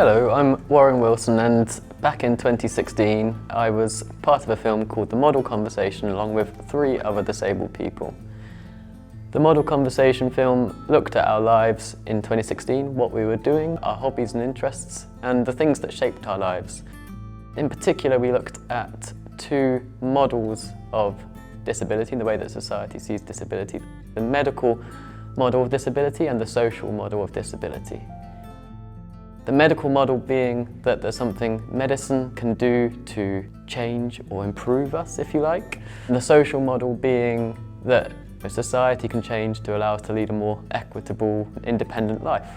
Hello, I'm Warren Wilson, and back in 2016 I was part of a film called The Model Conversation along with 3 other disabled people. The Model Conversation film looked at our lives in 2016, what we were doing, our hobbies and interests, and the things that shaped our lives. In particular, we looked at 2 models of disability, the way that society sees disability: the medical model of disability and the social model of disability. The medical model being that there's something medicine can do to change or improve us, if you like. And the social model being that society can change to allow us to lead a more equitable, independent life.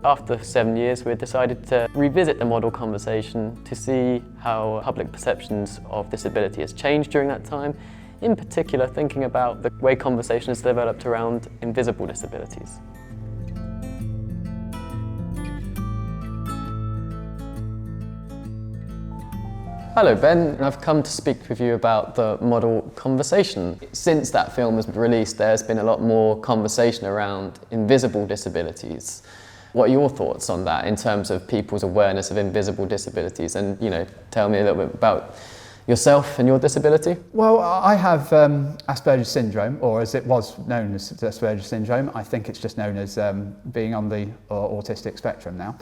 After 7 years, we decided to revisit the model conversation to see how public perceptions of disability has changed during that time, in particular thinking about the way conversation has developed around invisible disabilities. Hello Ben, I've come to speak with you about the Model Conversation. Since that film was released, there's been a lot more conversation around invisible disabilities. What are your thoughts on that in terms of people's awareness of invisible disabilities? And, tell me a little bit about yourself and your disability. Well, I have Asperger's syndrome, or as it was known as Asperger's syndrome. I think it's just known as being on the autistic spectrum now.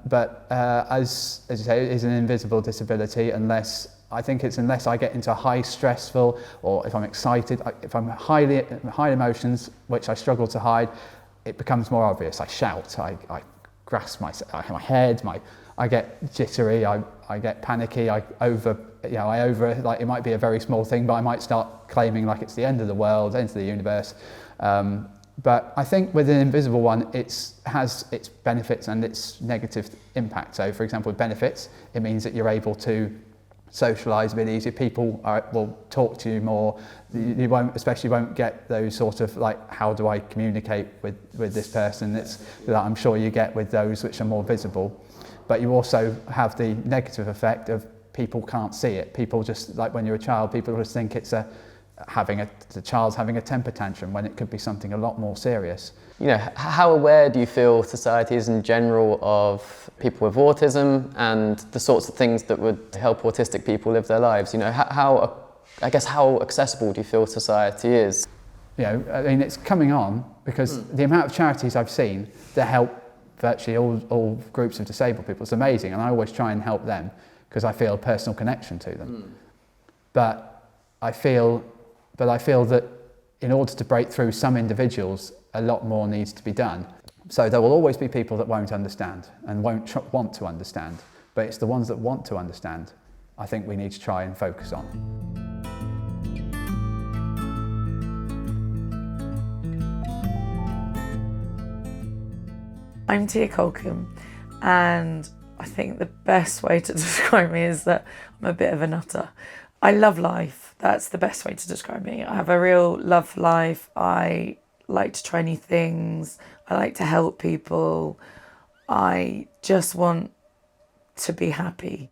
But as you say, it is an invisible disability unless I get into high stressful, or if I'm excited, if I'm high emotions, which I struggle to hide, it becomes more obvious. I shout, I grasp my head, I get jittery, I get panicky, it might be a very small thing, but I might start claiming like it's the end of the world, end of the universe. But I think with an invisible one, it has its benefits and its negative impact. So for example, with benefits, it means that you're able to socialise a bit easier. People will talk to you more. You won't get those sort of how do I communicate with this person? That I'm sure you get with those which are more visible. But you also have the negative effect of people can't see it. People just, like when you're a child, people just think it's the child's having a temper tantrum when it could be something a lot more serious. How aware do you feel society is in general of people with autism and the sorts of things that would help autistic people live their lives? How accessible do you feel society is? It's coming on because the amount of charities I've seen that help virtually all groups of disabled people is amazing, and I always try and help them because I feel a personal connection to them. But I feel that in order to break through some individuals, a lot more needs to be done. So there will always be people that won't understand and won't want to understand, but it's the ones that want to understand I think we need to try and focus on. I'm Tia Colcom, and I think the best way to describe me is that I'm a bit of a nutter. I love life. That's the best way to describe me. I have a real love for life. I like to try new things. I like to help people. I just want to be happy.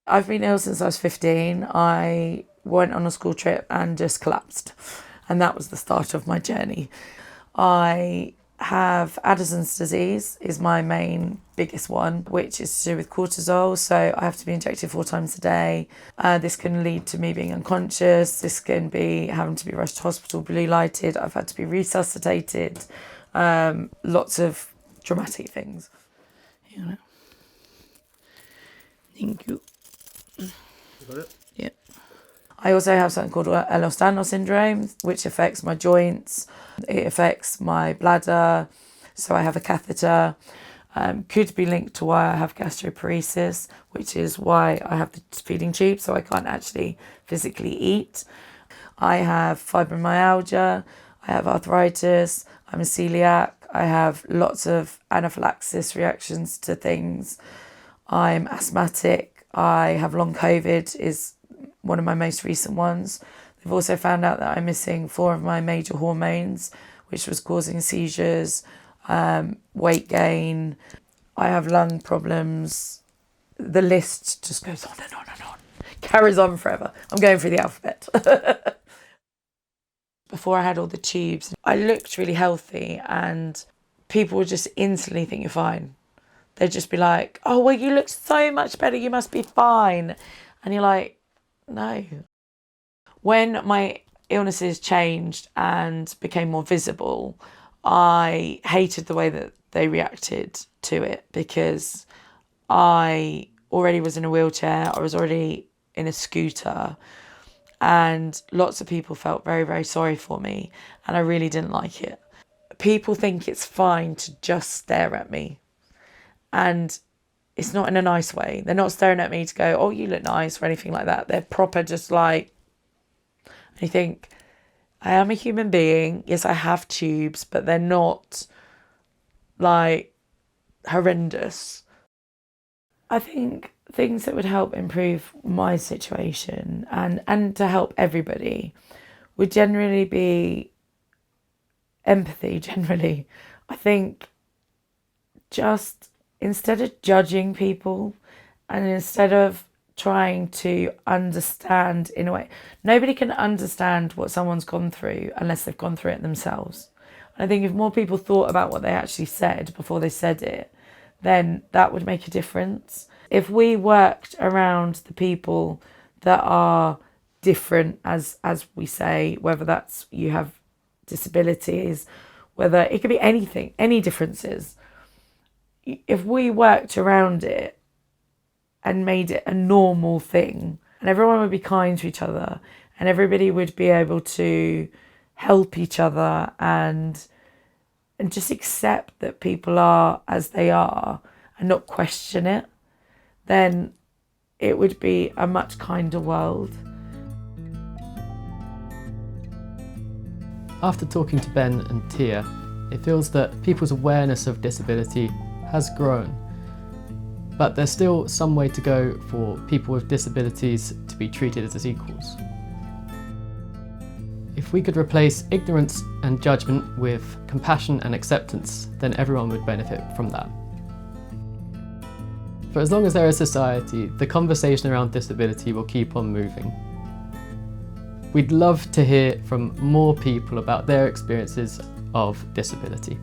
I've been ill since I was 15. I went on a school trip and just collapsed. And that was the start of my journey. I have Addison's disease is my biggest one, which is to do with cortisol. So I have to be injected 4 times a day. This can lead to me being unconscious. This can be having to be rushed to hospital, blue lighted. I've had to be resuscitated. Lots of dramatic things. Thank you. Got it? Yeah. I also have something called Ehlers-Danlos syndrome, which affects my joints. It affects my bladder, so I have a catheter. Could be linked to why I have gastroparesis, which is why I have the feeding tube, so I can't actually physically eat. I have fibromyalgia, I have arthritis, I'm a celiac, I have lots of anaphylaxis reactions to things. I'm asthmatic, I have long COVID, is one of my most recent ones. They've also found out that I'm missing 4 of my major hormones, which was causing seizures, weight gain. I have lung problems. The list just goes on and on and on. Carries on forever. I'm going through the alphabet. Before I had all the tubes, I looked really healthy and people would just instantly think you're fine. they'd just be like, oh, well, you look so much better, you must be fine. And you're like, no. When my illnesses changed and became more visible, I hated the way that they reacted to it, because I already was in a wheelchair, I was already in a scooter, and lots of people felt very, very sorry for me, and I really didn't like it. People think it's fine to just stare at me, and it's not in a nice way. They're not staring at me to go, oh, you look nice, or anything like that. They're proper just like, I think, I am a human being. Yes, I have tubes, but they're not like horrendous. I think things that would help improve my situation and to help everybody would generally be empathy, generally. I think just instead of judging people and instead of trying to understand in a way, nobody can understand what someone's gone through unless they've gone through it themselves. And I think if more people thought about what they actually said before they said it, then that would make a difference. If we worked around the people that are different, as we say, whether that's you have disabilities, whether it could be anything, any differences, if we worked around it and made it a normal thing, and everyone would be kind to each other and everybody would be able to help each other and just accept that people are as they are and not question it, then it would be a much kinder world. After talking to Ben and Tia, it feels that people's awareness of disability has grown, but there's still some way to go for people with disabilities to be treated as equals. If we could replace ignorance and judgment with compassion and acceptance, then everyone would benefit from that. For as long as there is society, the conversation around disability will keep on moving. We'd love to hear from more people about their experiences of disability.